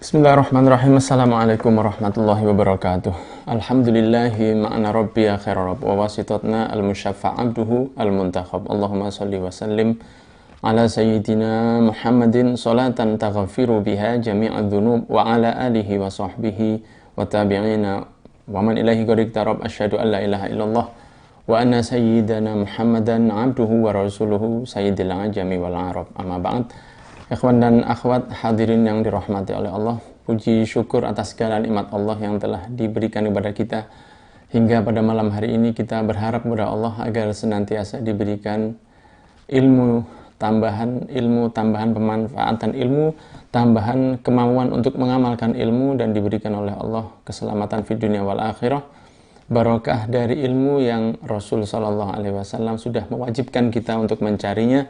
Bismillahirrahmanirrahim. Assalamualaikum warahmatullahi wabarakatuh. Alhamdulillahi ma'ana rabbiya khairarab wa wasitotna al-musyaffa' abduhu al-muntakhab. Allahumma salli wa sallim ala sayyidina Muhammadin salatan taghfiru biha jami'ad dhunub wa ala alihi wa sahbihi wa tabi'ina wa man ilahi qadiktarab asyhadu an la ilaha illallah wa anna sayyidana Muhammadan abduhu wa rasuluhu sayyidil ajami wal arab. Amma ba'd. Ikhwan dan akhwat hadirin yang dirahmati oleh Allah, puji syukur atas segala nikmat Allah yang telah diberikan kepada kita. Hingga pada malam hari ini kita berharap kepada Allah agar senantiasa diberikan ilmu tambahan pemanfaatan ilmu, tambahan kemauan untuk mengamalkan ilmu, dan diberikan oleh Allah keselamatan di dunia wal akhirah. Barokah dari ilmu yang Rasul Shallallahu Alaihi Wasallam sudah mewajibkan kita untuk mencarinya,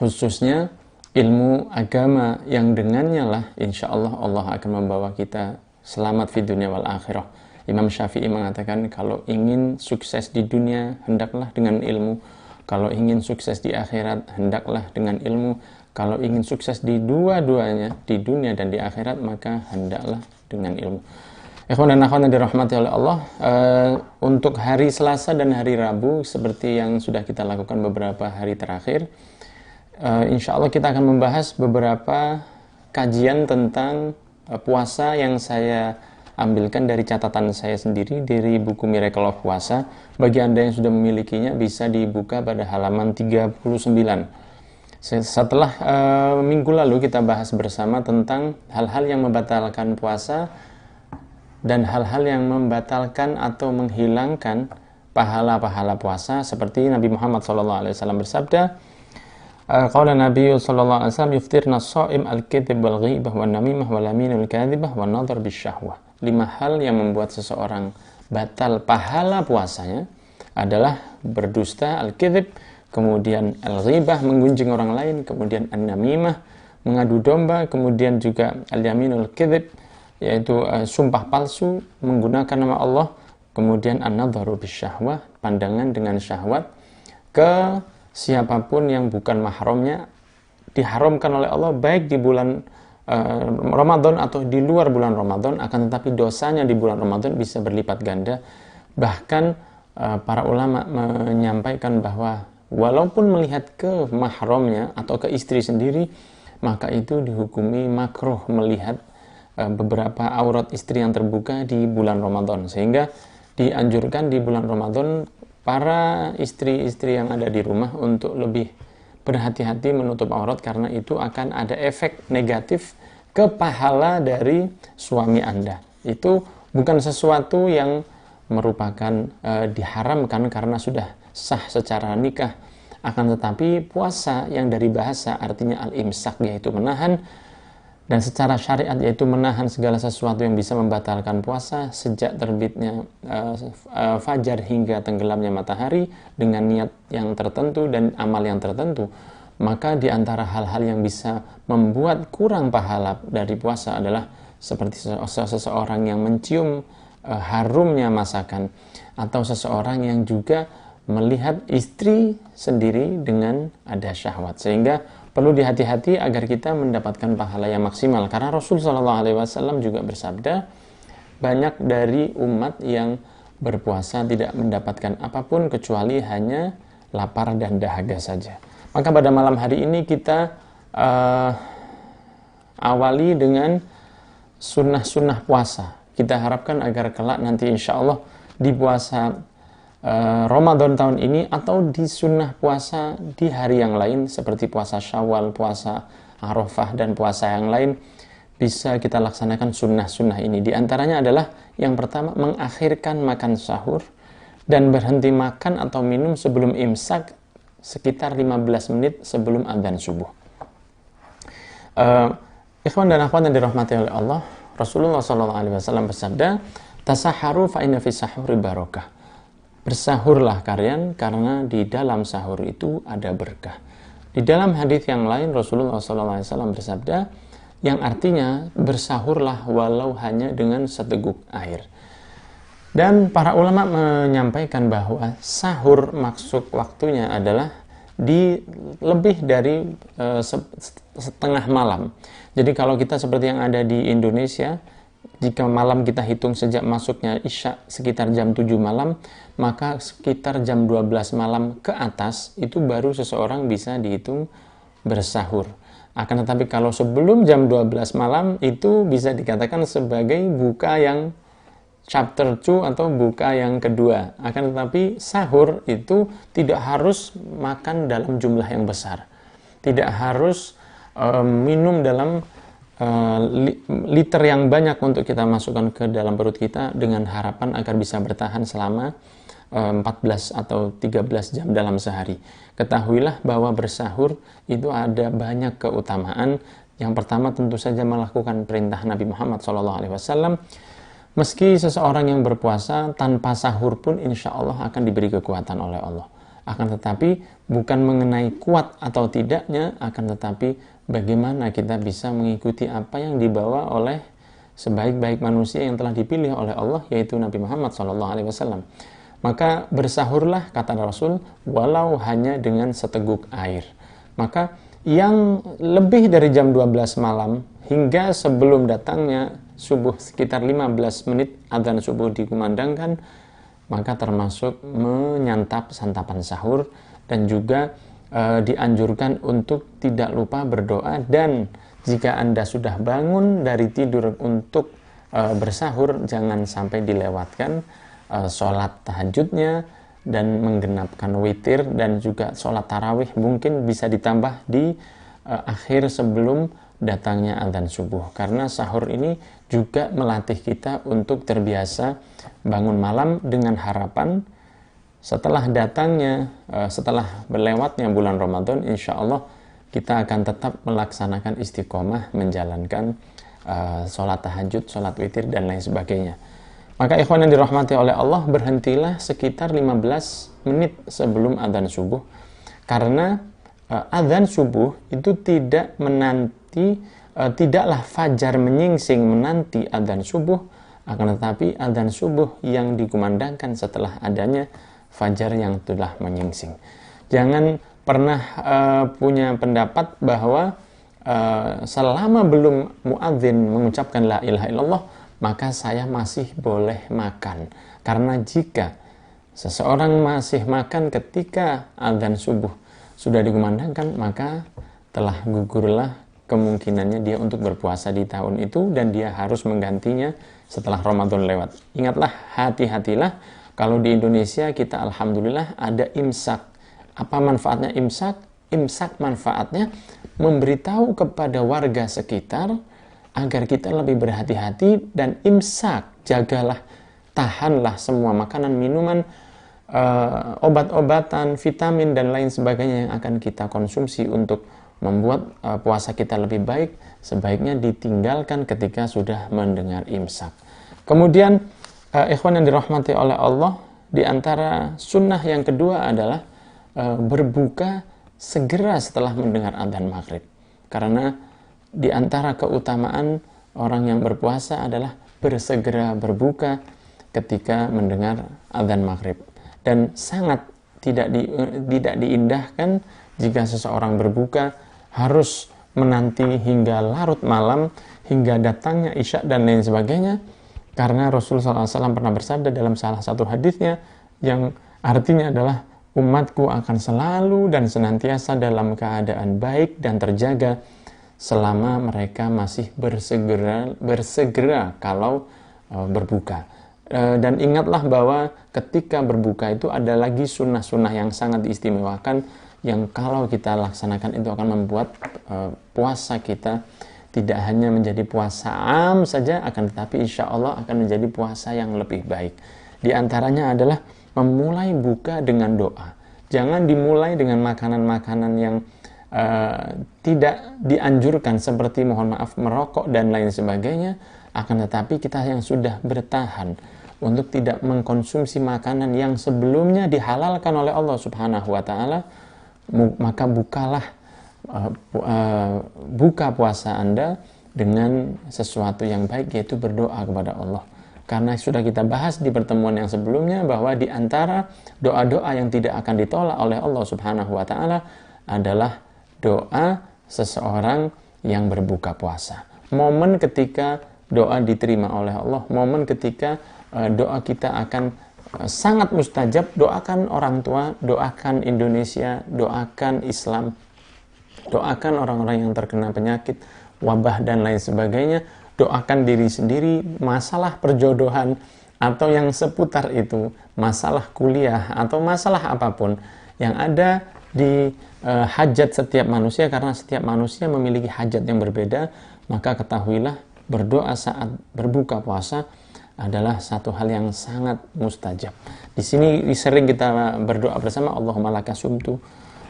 khususnya ilmu agama yang dengannya lah insya Allah Allah akan membawa kita selamat di dunia wal akhirah. Imam Syafi'i mengatakan kalau ingin sukses di dunia hendaklah dengan ilmu, kalau ingin sukses di akhirat hendaklah dengan ilmu, kalau ingin sukses di dua-duanya, di dunia dan di akhirat, maka hendaklah dengan ilmu. Ikhwan dan akhwat yang dirahmati oleh Allah, untuk hari Selasa dan hari Rabu seperti yang sudah kita lakukan beberapa hari terakhir, insya Allah kita akan membahas beberapa kajian tentang puasa yang saya ambilkan dari catatan saya sendiri dari buku Miracle of Puasa. Bagi Anda yang sudah memilikinya bisa dibuka pada halaman 39. Setelah minggu lalu kita bahas bersama tentang hal-hal yang membatalkan puasa dan hal-hal yang membatalkan atau menghilangkan pahala-pahala puasa, seperti Nabi Muhammad SAW bersabda, qala Nabi sallallahu alaihi wasallam yuftirna as-shaim al-kadzib wal ghibah wan namimah wal yaminul kadzibah wan nadhar bisyahwah. 5 hal yang membuat seseorang batal pahala puasanya adalah berdusta, al-kadzib, kemudian al-ghibah, menggunjing orang lain, kemudian an-namimah, mengadu domba, kemudian juga al-yaminul kadzib, yaitu sumpah palsu menggunakan nama Allah, kemudian an-nadharu bisyahwah, pandangan dengan syahwat ke siapapun yang bukan mahramnya, diharamkan oleh Allah baik di bulan Ramadan atau di luar bulan Ramadan, akan tetapi dosanya di bulan Ramadan bisa berlipat ganda. Bahkan para ulama menyampaikan bahwa walaupun melihat ke mahramnya atau ke istri sendiri, maka itu dihukumi makruh melihat beberapa aurat istri yang terbuka di bulan Ramadan, sehingga dianjurkan di bulan Ramadan para istri-istri yang ada di rumah untuk lebih berhati-hati menutup aurat, karena itu akan ada efek negatif ke pahala dari suami Anda. Itu bukan sesuatu yang merupakan diharamkan karena sudah sah secara nikah, akan tetapi puasa yang dari bahasa artinya al-imsak, yaitu menahan, dan secara syariat yaitu menahan segala sesuatu yang bisa membatalkan puasa sejak terbitnya fajar hingga tenggelamnya matahari dengan niat yang tertentu dan amal yang tertentu. Maka di antara hal-hal yang bisa membuat kurang pahala dari puasa adalah seperti seseorang yang mencium harumnya masakan, atau seseorang yang juga melihat istri sendiri dengan ada syahwat, sehingga perlu dihati-hati agar kita mendapatkan pahala yang maksimal. Karena Rasul SAW juga bersabda, banyak dari umat yang berpuasa tidak mendapatkan apapun kecuali hanya lapar dan dahaga saja. Maka pada malam hari ini kita awali dengan sunnah-sunnah puasa. Kita harapkan agar kelak nanti insya Allah di puasa Ramadan tahun ini atau di sunnah puasa di hari yang lain seperti puasa Syawal, puasa Arafah, dan puasa yang lain bisa kita laksanakan sunnah-sunnah ini. Di antaranya adalah yang pertama, mengakhirkan makan sahur dan berhenti makan atau minum sebelum imsak sekitar 15 menit sebelum adzan subuh. Ikhwan dan akhwat yang dirahmati oleh Allah, Rasulullah SAW bersabda, tasaharu fa inna fi sahuri barakah. Bersahurlah kalian karena di dalam sahur itu ada berkah. Di dalam hadis yang lain Rasulullah SAW bersabda yang artinya bersahurlah walau hanya dengan seteguk air. Dan para ulama menyampaikan bahwa sahur maksud waktunya adalah di lebih dari setengah malam. Jadi kalau kita seperti yang ada di Indonesia, jika malam kita hitung sejak masuknya Isya sekitar jam 7 malam, maka sekitar jam 12 malam ke atas itu baru seseorang bisa dihitung bersahur. Akan tetapi kalau sebelum jam 12 malam itu bisa dikatakan sebagai buka yang chapter 2 atau buka yang kedua. Akan tetapi sahur itu tidak harus makan dalam jumlah yang besar. Tidak harus minum dalam liter yang banyak untuk kita masukkan ke dalam perut kita dengan harapan agar bisa bertahan selama 14 atau 13 jam dalam sehari. Ketahuilah bahwa bersahur itu ada banyak keutamaan. Yang pertama tentu saja melakukan perintah Nabi Muhammad SAW. Meski seseorang yang berpuasa tanpa sahur pun insya Allah akan diberi kekuatan oleh Allah. Akan tetapi bukan mengenai kuat atau tidaknya, akan tetapi bagaimana kita bisa mengikuti apa yang dibawa oleh sebaik-baik manusia yang telah dipilih oleh Allah, yaitu Nabi Muhammad SAW. Maka bersahurlah, kata Rasul, walau hanya dengan seteguk air. Maka yang lebih dari jam 12 malam hingga sebelum datangnya subuh sekitar 15 menit adzan subuh dikumandangkan, maka termasuk menyantap santapan sahur. Dan juga dianjurkan untuk tidak lupa berdoa, dan jika Anda sudah bangun dari tidur untuk bersahur, jangan sampai dilewatkan sholat tahajudnya dan menggenapkan witir, dan juga sholat tarawih mungkin bisa ditambah di akhir sebelum datangnya adzan subuh, karena sahur ini juga melatih kita untuk terbiasa bangun malam dengan harapan setelah datangnya, setelah berlewatnya bulan Ramadan, insya Allah kita akan tetap melaksanakan istiqomah menjalankan sholat tahajud, sholat witir, dan lain sebagainya. Maka ikhwan yang dirahmati oleh Allah, berhentilah sekitar 15 menit sebelum adzan subuh, karena adzan subuh itu tidak menanti, tidaklah fajar menyingsing menanti adzan subuh, akan tetapi adzan subuh yang dikumandangkan setelah adanya fajar yang telah menyingsing. Jangan pernah punya pendapat bahwa selama belum muadzin mengucapkan la ilaha illallah, maka saya masih boleh makan. Karena jika seseorang masih makan ketika adzan subuh sudah dikumandangkan, maka telah gugurlah kemungkinannya dia untuk berpuasa di tahun itu, dan dia harus menggantinya setelah Ramadan lewat. Ingatlah, hati-hatilah, kalau di Indonesia kita alhamdulillah ada imsak. Apa manfaatnya imsak? Imsak manfaatnya memberitahu kepada warga sekitar agar kita lebih berhati-hati, dan imsak, jagalah, tahanlah semua makanan, minuman, obat-obatan, vitamin, dan lain sebagainya yang akan kita konsumsi untuk membuat puasa kita lebih baik, sebaiknya ditinggalkan ketika sudah mendengar imsak. Kemudian ikhwan yang dirahmati oleh Allah, di antara sunnah yang kedua adalah berbuka segera setelah mendengar adzan maghrib. Karena di antara keutamaan orang yang berpuasa adalah bersegera berbuka ketika mendengar adzan maghrib. Dan sangat tidak diindahkan jika seseorang berbuka harus menanti hingga larut malam, hingga datangnya Isya dan lain sebagainya. Karena Rasulullah SAW pernah bersabda dalam salah satu hadisnya yang artinya adalah, umatku akan selalu dan senantiasa dalam keadaan baik dan terjaga selama mereka masih bersegera kalau berbuka. Dan ingatlah bahwa ketika berbuka itu ada lagi sunnah-sunnah yang sangat diistimewakan, yang kalau kita laksanakan itu akan membuat puasa kita tidak hanya menjadi puasa am saja, akan tetapi insya Allah akan menjadi puasa yang lebih baik. Di antaranya adalah memulai buka dengan doa. Jangan dimulai dengan makanan-makanan yang tidak dianjurkan, seperti mohon maaf merokok dan lain sebagainya. Akan tetapi kita yang sudah bertahan untuk tidak mengkonsumsi makanan yang sebelumnya dihalalkan oleh Allah Subhanahu wa taala, maka buka puasa Anda dengan sesuatu yang baik, yaitu berdoa kepada Allah Karena sudah kita bahas di pertemuan yang sebelumnya bahwa di antara doa-doa yang tidak akan ditolak oleh Allah Subhanahu wa taala adalah doa seseorang yang berbuka puasa. Momen ketika doa diterima oleh Allah, momen ketika doa kita akan sangat mustajab. Doakan orang tua, doakan Indonesia, doakan Islam, doakan orang-orang yang terkena penyakit, wabah dan lain sebagainya. Doakan diri sendiri, masalah perjodohan atau yang seputar itu, masalah kuliah atau masalah apapun yang ada di hajat setiap manusia, karena setiap manusia memiliki hajat yang berbeda. Maka ketahuilah berdoa saat berbuka puasa adalah satu hal yang sangat mustajab. Di sini sering kita berdoa bersama, Allahumma laka sumtu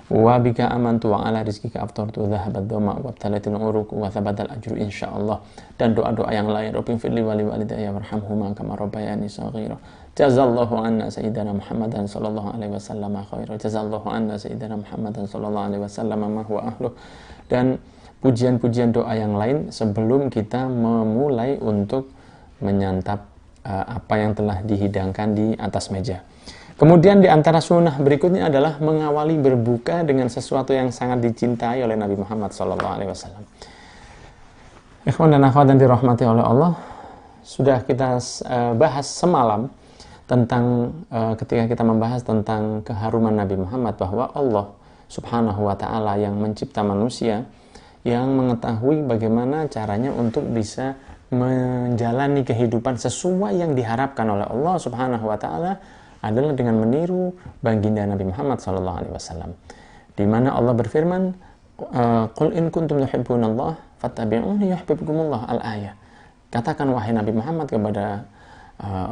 wa bika amantu wa ala rizkika aftartu dhahabat dhama wa talatin uruq wa thabatal ajru insyaallah. Dan doa-doa yang lain, Rabbing firli wa li walidayya warhamhuma kama rabbayani shaghira. Jazallahu anna sayyidina Muhammadan sallallahu alaihi wasallam khaira. Jazallahu anna sayyidina Muhammadan sallallahu alaihi wasallam ma huwa ahluh. Dan pujian-pujian doa yang lain sebelum kita memulai untuk menyantap apa yang telah dihidangkan di atas meja. Kemudian di antara sunnah berikutnya adalah mengawali berbuka dengan sesuatu yang sangat dicintai oleh Nabi Muhammad SAW. Ikhwan dan akhwat yang dirahmati oleh Allah, sudah kita bahas semalam tentang ketika kita membahas tentang keharuman Nabi Muhammad, bahwa Allah Subhanahu wa Ta'ala yang mencipta manusia, yang mengetahui bagaimana caranya untuk bisa menjalani kehidupan sesuai yang diharapkan oleh Allah Subhanahu wa Ta'ala adalah dengan meniru baginda Nabi Muhammad SAW, di mana Allah berfirman, Qul in kuntum tuhibbunallah fattabi'uni yuhibbukumullah, al-ayah. Katakan wahai Nabi Muhammad kepada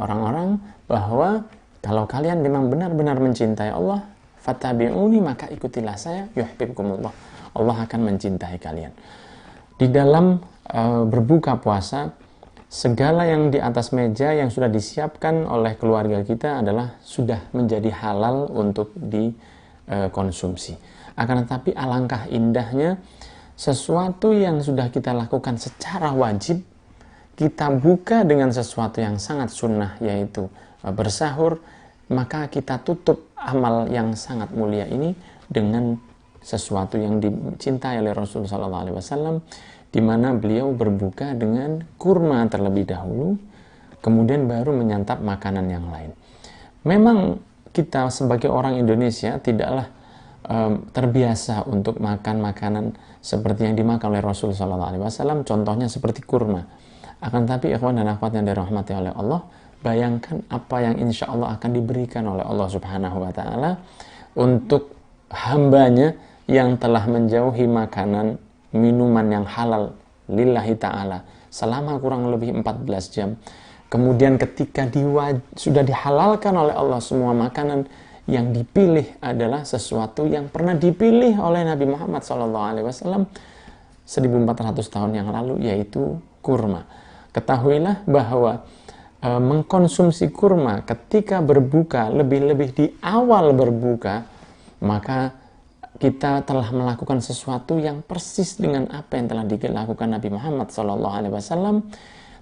orang-orang bahwa kalau kalian memang benar-benar mencintai Allah, fattabi'uni, maka ikutilah saya, yuhibbukumullah, Allah akan mencintai kalian. Di dalam berbuka puasa, segala yang di atas meja yang sudah disiapkan oleh keluarga kita adalah sudah menjadi halal untuk dikonsumsi. Akan tetapi alangkah indahnya sesuatu yang sudah kita lakukan secara wajib, kita buka dengan sesuatu yang sangat sunnah, yaitu bersahur. Maka kita tutup amal yang sangat mulia ini dengan sesuatu yang dicintai oleh Rasulullah SAW, di mana beliau berbuka dengan kurma terlebih dahulu, kemudian baru menyantap makanan yang lain. Memang kita sebagai orang Indonesia tidaklah terbiasa untuk makan makanan seperti yang dimakan oleh Rasulullah SAW, contohnya seperti kurma. Akan tapi ikhwan dan akhwat yang dirahmati oleh Allah, bayangkan apa yang insya Allah akan diberikan oleh Allah Subhanahu wa Ta'ala untuk hambanya yang telah menjauhi makanan minuman yang halal lillahi ta'ala selama kurang lebih 14 jam. Kemudian ketika sudah dihalalkan oleh Allah semua makanan, yang dipilih adalah sesuatu yang pernah dipilih oleh Nabi Muhammad SAW 1400 tahun yang lalu, yaitu kurma. Ketahuilah bahwa mengkonsumsi kurma ketika berbuka, lebih-lebih di awal berbuka, maka kita telah melakukan sesuatu yang persis dengan apa yang telah dilakukan Nabi Muhammad SAW,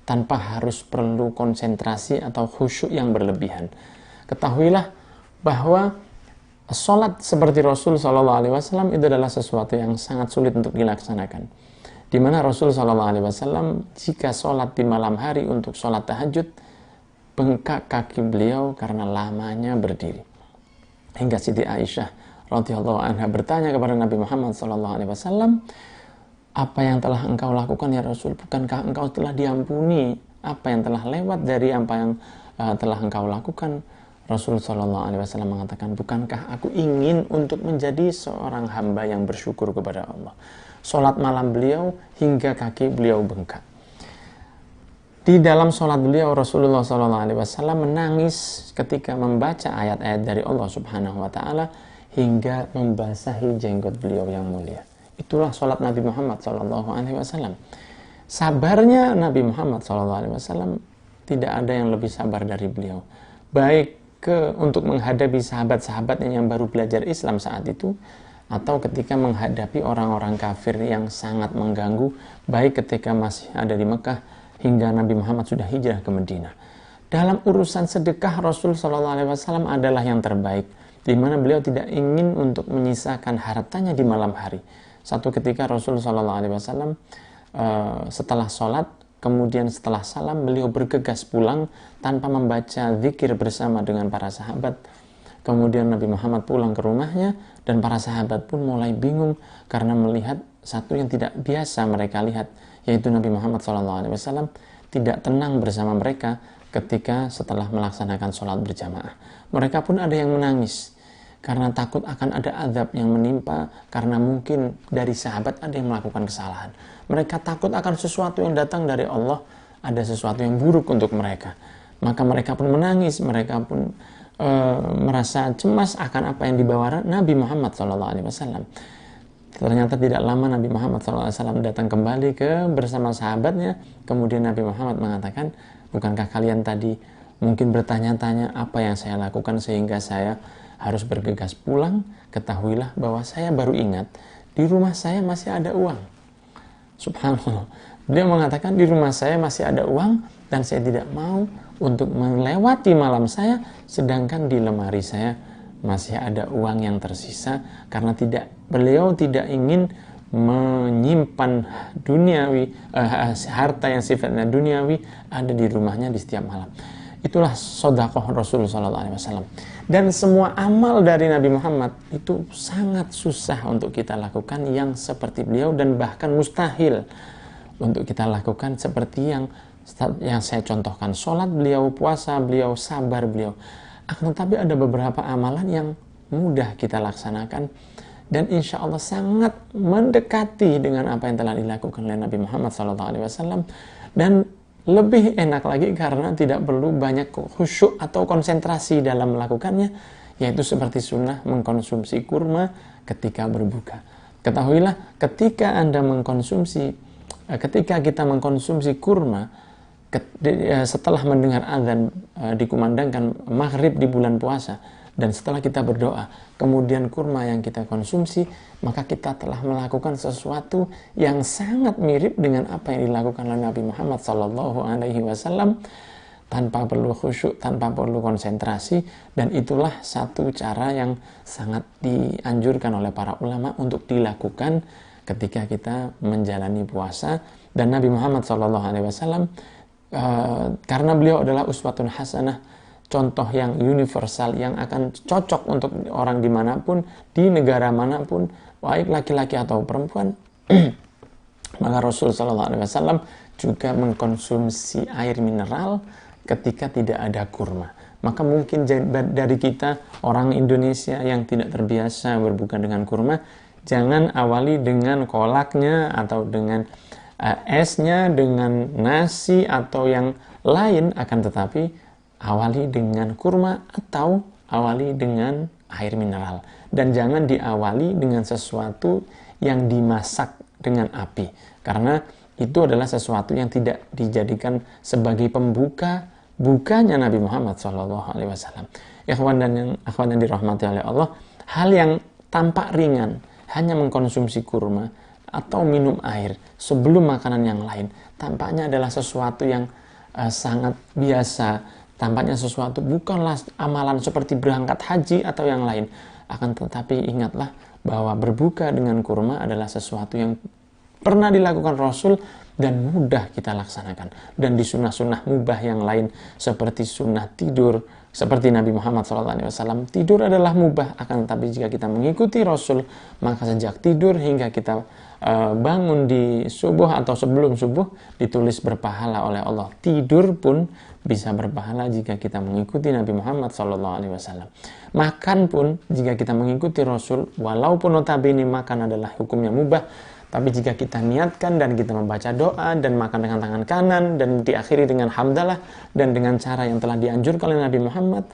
tanpa harus perlu konsentrasi atau khusyuk yang berlebihan. Ketahuilah bahwa sholat seperti Rasul SAW itu adalah sesuatu yang sangat sulit untuk dilaksanakan. Di mana Rasul SAW jika sholat di malam hari untuk sholat tahajud, bengkak kaki beliau karena lamanya berdiri. Hingga Siti Aisyah radhiyallahu anha bertanya kepada Nabi Muhammad SAW, apa yang telah engkau lakukan ya Rasul? Bukankah engkau telah diampuni apa yang telah lewat dari apa yang telah engkau lakukan? Rasul SAW mengatakan, bukankah aku ingin untuk menjadi seorang hamba yang bersyukur kepada Allah? Sholat malam beliau hingga kaki beliau bengkak. Di dalam sholat beliau, Rasulullah SAW menangis ketika membaca ayat-ayat dari Allah Subhanahu wa Ta'ala hingga membasahi jenggot beliau yang mulia. Itulah sholat Nabi Muhammad SAW. Sabarnya Nabi Muhammad SAW tidak ada yang lebih sabar dari beliau. Baik untuk menghadapi sahabat-sahabatnya yang baru belajar Islam saat itu, atau ketika menghadapi orang-orang kafir yang sangat mengganggu, baik ketika masih ada di Mekah hingga Nabi Muhammad sudah hijrah ke Madinah. Dalam urusan sedekah, Rasul Shallallahu Alaihi Wasallam adalah yang terbaik, di mana beliau tidak ingin untuk menyisakan hartanya di malam hari. Satu ketika Rasul Shallallahu Alaihi Wasallam setelah sholat, kemudian setelah salam, beliau bergegas pulang tanpa membaca zikir bersama dengan para sahabat. Kemudian Nabi Muhammad pulang ke rumahnya, dan para sahabat pun mulai bingung karena melihat satu yang tidak biasa mereka lihat, yaitu Nabi Muhammad SAW tidak tenang bersama mereka ketika setelah melaksanakan sholat berjamaah. Mereka pun ada yang menangis karena takut akan ada azab yang menimpa, karena mungkin dari sahabat ada yang melakukan kesalahan. Mereka takut akan sesuatu yang datang dari Allah, ada sesuatu yang buruk untuk mereka. Maka mereka pun menangis, mereka pun merasa cemas akan apa yang dibawa Nabi Muhammad SAW. Ternyata tidak lama Nabi Muhammad SAW datang kembali bersama sahabatnya. Kemudian Nabi Muhammad mengatakan, bukankah kalian tadi mungkin bertanya-tanya apa yang saya lakukan sehingga saya harus bergegas pulang? Ketahuilah bahwa saya baru ingat di rumah saya masih ada uang. Subhanallah. Dia mengatakan di rumah saya masih ada uang dan saya tidak mau untuk melewati malam saya, sedangkan di lemari saya masih ada uang yang tersisa, karena beliau tidak ingin menyimpan harta yang sifatnya duniawi ada di rumahnya di setiap malam. Itulah sedekah Rasulullah SAW. Dan semua amal dari Nabi Muhammad itu sangat susah untuk kita lakukan yang seperti beliau, dan bahkan mustahil untuk kita lakukan seperti yang saya contohkan. Sholat beliau, puasa beliau, sabar beliau. Akan tetapi ada beberapa amalan yang mudah kita laksanakan dan insya Allah sangat mendekati dengan apa yang telah dilakukan oleh Nabi Muhammad SAW, dan lebih enak lagi karena tidak perlu banyak khusyuk atau konsentrasi dalam melakukannya, yaitu seperti sunnah mengkonsumsi kurma ketika berbuka. Ketahuilah ketika kita mengkonsumsi kurma setelah mendengar azan dikumandangkan maghrib di bulan puasa, dan setelah kita berdoa, kemudian kurma yang kita konsumsi, maka kita telah melakukan sesuatu yang sangat mirip dengan apa yang dilakukan oleh Nabi Muhammad SAW, tanpa perlu khusyuk, tanpa perlu konsentrasi. Dan itulah satu cara yang sangat dianjurkan oleh para ulama untuk dilakukan ketika kita menjalani puasa. Dan Nabi Muhammad SAW karena beliau adalah uswatun hasanah, contoh yang universal yang akan cocok untuk orang dimanapun, di negara manapun, baik laki-laki atau perempuan, maka Rasul SAW juga mengkonsumsi air mineral ketika tidak ada kurma. Maka mungkin dari kita orang Indonesia yang tidak terbiasa berbuka dengan kurma, jangan awali dengan kolaknya atau dengan esnya, dengan nasi atau yang lain, akan tetapi awali dengan kurma atau awali dengan air mineral. Dan jangan diawali dengan sesuatu yang dimasak dengan api, karena itu adalah sesuatu yang tidak dijadikan sebagai bukanya Nabi Muhammad SAW. Ikhwan dan akhwat yang dirahmati oleh Allah, hal yang tampak ringan, hanya mengkonsumsi kurma atau minum air sebelum makanan yang lain, tampaknya adalah sesuatu yang sangat biasa, tampaknya sesuatu bukanlah amalan seperti berangkat haji atau yang lain. Akan tetapi ingatlah bahwa berbuka dengan kurma adalah sesuatu yang pernah dilakukan Rasul dan mudah kita laksanakan. Dan di sunnah-sunnah mubah yang lain seperti sunnah tidur, seperti Nabi Muhammad SAW, tidur adalah mubah. Akan tetapi jika kita mengikuti Rasul, maka sejak tidur hingga kita bangun di subuh atau sebelum subuh ditulis berpahala oleh Allah. Tidur pun bisa berpahala jika kita mengikuti Nabi Muhammad SAW. Makan pun jika kita mengikuti Rasul, walaupun notabene makan adalah hukumnya mubah, tapi jika kita niatkan dan kita membaca doa dan makan dengan tangan kanan dan diakhiri dengan hamdalah dan dengan cara yang telah dianjurkan oleh Nabi Muhammad,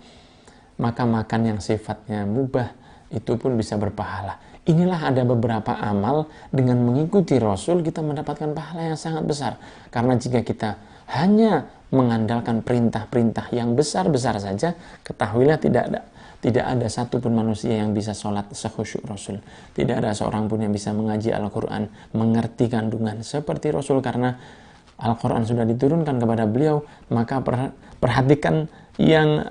maka makan yang sifatnya mubah itu pun bisa berpahala. Inilah ada beberapa amal dengan mengikuti Rasul kita mendapatkan pahala yang sangat besar. Karena jika kita hanya mengandalkan perintah-perintah yang besar-besar saja, ketahuilah tidak ada satupun manusia yang bisa sholat sekhusyuk Rasul. Tidak ada seorang pun yang bisa mengaji Al-Quran, mengerti kandungan seperti Rasul, karena Al-Quran sudah diturunkan kepada beliau, maka perhatikan yang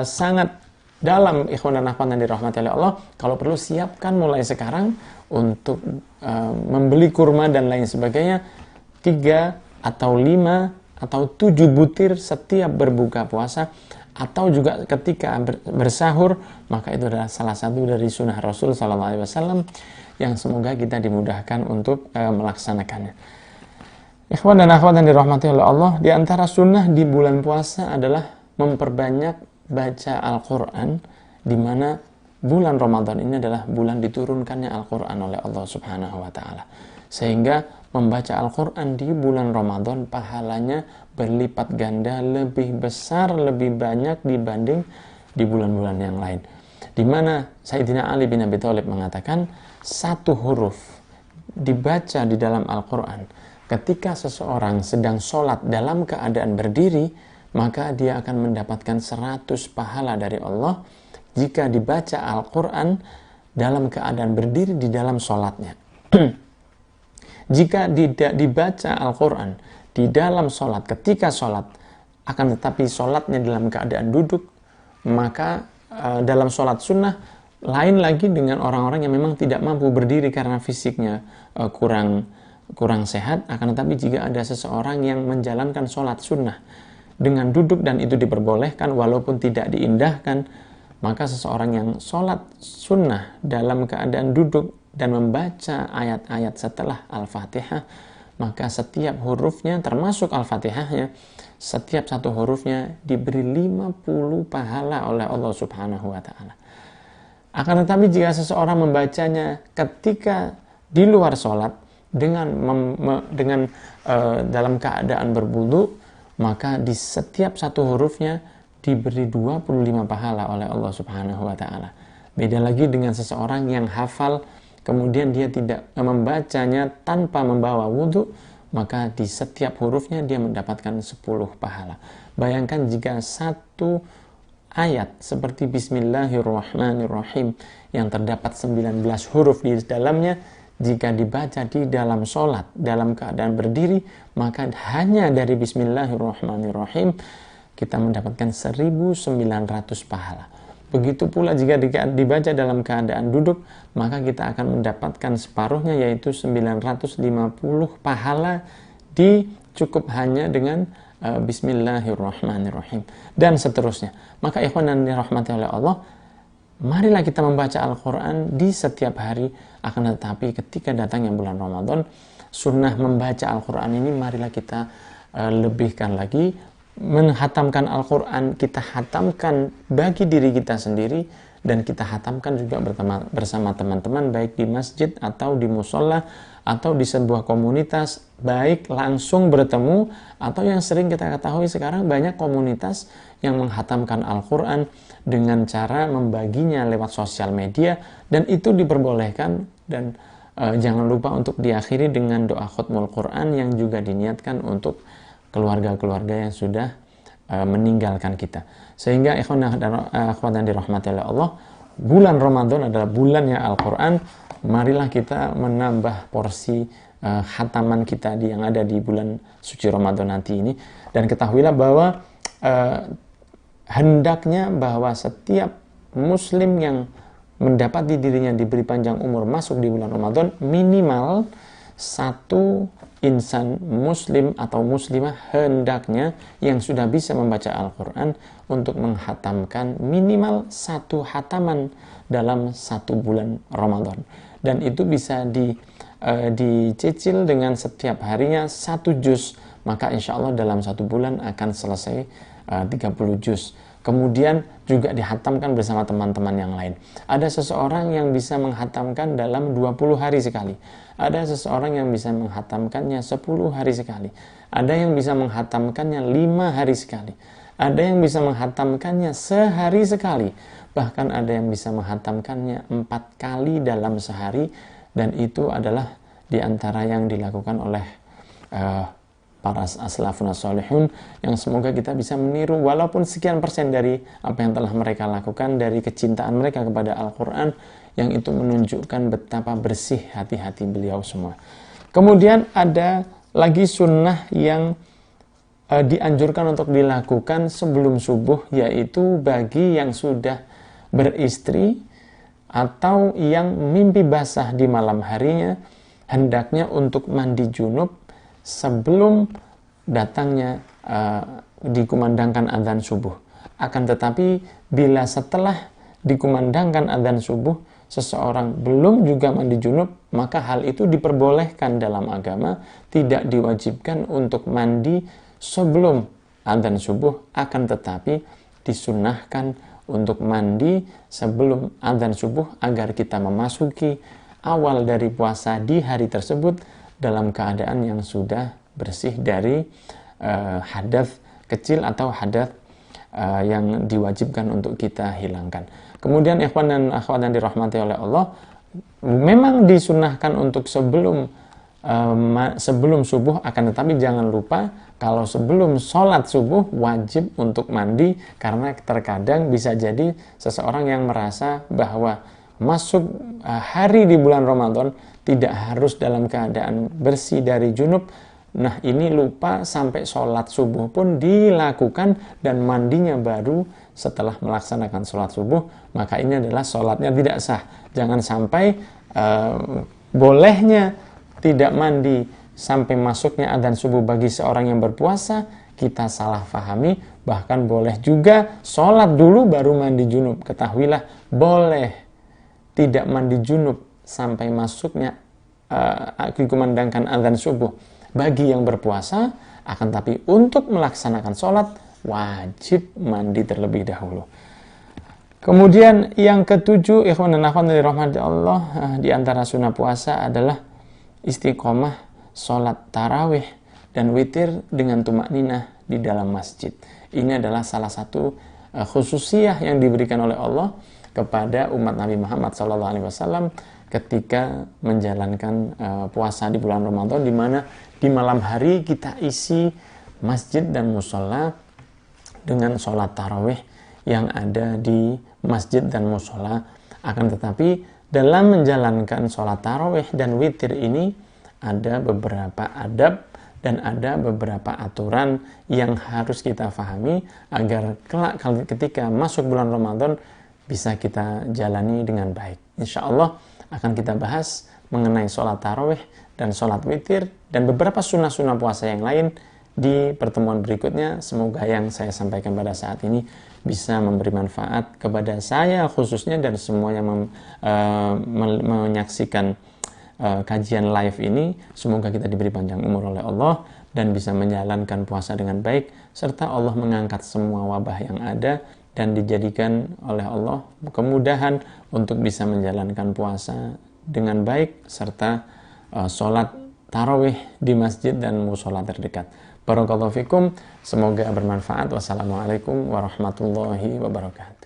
sangat dalam, ikhwan dan akhwat yang dirahmati oleh Allah. Kalau perlu siapkan mulai sekarang untuk membeli kurma dan lain sebagainya, 3 atau 5 atau 7 butir setiap berbuka puasa, atau juga ketika bersahur, maka itu adalah salah satu dari sunnah Rasul SAW yang semoga kita dimudahkan untuk melaksanakannya. Ikhwan dan akhwat yang dirahmati oleh Allah, di antara sunnah di bulan puasa adalah memperbanyak baca Al-Quran, di mana bulan Ramadan ini adalah bulan diturunkannya Al-Quran oleh Allah Subhanahu wa Ta'ala. Sehingga membaca Al-Quran di bulan Ramadan pahalanya berlipat ganda, lebih besar, lebih banyak dibanding di bulan-bulan yang lain. Di mana Sayyidina Ali bin Abi Thalib mengatakan, satu huruf dibaca di dalam Al-Quran ketika seseorang sedang sholat dalam keadaan berdiri, maka dia akan mendapatkan 100 pahala dari Allah jika dibaca Al-Quran dalam keadaan berdiri di dalam sholatnya. Jika dibaca Al-Quran di dalam sholat, ketika sholat, akan tetapi sholatnya dalam keadaan duduk, maka dalam sholat sunnah, lain lagi dengan orang-orang yang memang tidak mampu berdiri karena fisiknya kurang sehat. Akan tetapi jika ada seseorang yang menjalankan sholat sunnah dengan duduk dan itu diperbolehkan walaupun tidak diindahkan, maka seseorang yang sholat sunnah dalam keadaan duduk dan membaca ayat-ayat setelah Al-Fatihah, maka setiap hurufnya termasuk Al-Fatihahnya, setiap satu hurufnya diberi 50 pahala oleh Allah Subhanahu wa Ta'ala. Akan tetapi jika seseorang membacanya ketika di luar sholat dengan dalam keadaan berwudu, maka di setiap satu hurufnya diberi 25 pahala oleh Allah Subhanahu wa Ta'ala. Beda lagi dengan seseorang yang hafal kemudian dia tidak membacanya tanpa membawa wudhu, maka di setiap hurufnya dia mendapatkan 10 pahala. Bayangkan jika satu ayat seperti Bismillahirrahmanirrahim yang terdapat 19 huruf di dalamnya, jika dibaca di dalam sholat dalam keadaan berdiri, maka hanya dari Bismillahirrahmanirrahim kita mendapatkan 1900 pahala. Begitu pula jika dibaca dalam keadaan duduk, maka kita akan mendapatkan separuhnya, yaitu 950 pahala cukup hanya dengan Bismillahirrahmanirrahim, dan seterusnya. Maka ikhwan yang dirahmati oleh Allah, marilah kita membaca Al-Quran di setiap hari. Akan tetapi ketika datangnya bulan Ramadan, sunnah membaca Al-Quran ini marilah kita lebihkan lagi. Menghatamkan Al-Quran, kita hatamkan bagi diri kita sendiri, dan kita hatamkan juga bersama teman-teman, baik di masjid atau di musola atau di sebuah komunitas, baik langsung bertemu atau yang sering kita ketahui sekarang banyak komunitas yang menghatamkan Al-Quran dengan cara membaginya lewat sosial media, dan itu diperbolehkan. Dan jangan lupa untuk diakhiri dengan doa khutmul Quran yang juga diniatkan untuk keluarga-keluarga yang sudah meninggalkan kita. Sehingga ikhwan dan akhwat yang dirahmati oleh Allah, bulan Ramadan adalah bulannya Al-Quran. Marilah kita menambah porsi khataman kita yang ada di bulan suci Ramadan nanti ini. Dan ketahuilah bahwa hendaknya bahwa setiap muslim yang mendapati dirinya diberi panjang umur masuk di bulan Ramadan, minimal satu insan muslim atau muslimah hendaknya yang sudah bisa membaca Al-Quran untuk menghatamkan minimal 1 hataman dalam 1 bulan Ramadan. Dan itu bisa dicicil dengan setiap harinya 1 juz, maka insya Allah dalam 1 bulan akan selesai 30 juz. Kemudian juga dihatamkan bersama teman-teman yang lain. Ada seseorang yang bisa menghatamkan dalam 20 hari sekali. Ada seseorang yang bisa menghatamkannya 10 hari sekali. Ada yang bisa menghatamkannya 5 hari sekali. Ada yang bisa menghatamkannya sehari sekali. Bahkan ada yang bisa menghatamkannya 4 kali dalam sehari. Dan itu adalah di antara yang dilakukan oleh para aslafun as-solihun, yang semoga kita bisa meniru walaupun sekian persen dari apa yang telah mereka lakukan, dari kecintaan mereka kepada Al-Quran, yang itu menunjukkan betapa bersih hati-hati beliau semua. Kemudian ada lagi sunnah yang dianjurkan untuk dilakukan sebelum subuh, yaitu bagi yang sudah beristri atau yang mimpi basah di malam harinya, hendaknya untuk mandi junub sebelum datangnya dikumandangkan azan subuh. Akan tetapi bila setelah dikumandangkan azan subuh seseorang belum juga mandi junub, maka hal itu diperbolehkan dalam agama, tidak diwajibkan untuk mandi sebelum azan subuh, akan tetapi disunnahkan untuk mandi sebelum azan subuh agar kita memasuki awal dari puasa di hari tersebut dalam keadaan yang sudah bersih dari hadas kecil atau hadas yang diwajibkan untuk kita hilangkan. Kemudian ikhwan dan akhwat yang dirahmati oleh Allah, memang disunnahkan untuk sebelum subuh, akan tetapi jangan lupa kalau sebelum sholat subuh wajib untuk mandi, karena terkadang bisa jadi seseorang yang merasa bahwa masuk hari di bulan Ramadan tidak harus dalam keadaan bersih dari junub. Nah, ini lupa sampai sholat subuh pun dilakukan dan mandinya baru setelah melaksanakan sholat subuh, maka ini adalah sholatnya tidak sah. Jangan sampai bolehnya tidak mandi sampai masuknya adzan subuh bagi seorang yang berpuasa kita salah fahami, bahkan boleh juga sholat dulu baru mandi junub. Ketahuilah, boleh tidak mandi junub sampai masuknya dikumandangkan adzan subuh bagi yang berpuasa, akan tapi untuk melaksanakan sholat wajib mandi terlebih dahulu. Kemudian yang ketujuh, ikhwan dan akhwat dari rahmat Allah, di antara sunnah puasa adalah istiqomah sholat tarawih dan witir dengan tumakninah di dalam masjid. Ini adalah salah satu khususiyah yang diberikan oleh Allah kepada umat Nabi Muhammad SAW ketika menjalankan puasa di bulan Ramadan, di mana di malam hari kita isi masjid dan musola dengan sholat tarawih yang ada di masjid dan musola. Akan tetapi dalam menjalankan sholat tarawih dan witir ini ada beberapa adab dan ada beberapa aturan yang harus kita fahami agar kelak ketika masuk bulan Ramadan bisa kita jalani dengan baik. Insya Allah akan kita bahas mengenai sholat tarawih dan sholat witir dan beberapa sunnah-sunnah puasa yang lain di pertemuan berikutnya. Semoga yang saya sampaikan pada saat ini bisa memberi manfaat kepada saya khususnya dan semua yang menyaksikan kajian live ini. Semoga kita diberi panjang umur oleh Allah dan bisa menjalankan puasa dengan baik, serta Allah mengangkat semua wabah yang ada dan dijadikan oleh Allah kemudahan untuk bisa menjalankan puasa dengan baik, serta sholat tarawih di masjid dan musola terdekat. Barakallahu fikum, semoga bermanfaat. Wassalamualaikum warahmatullahi wabarakatuh.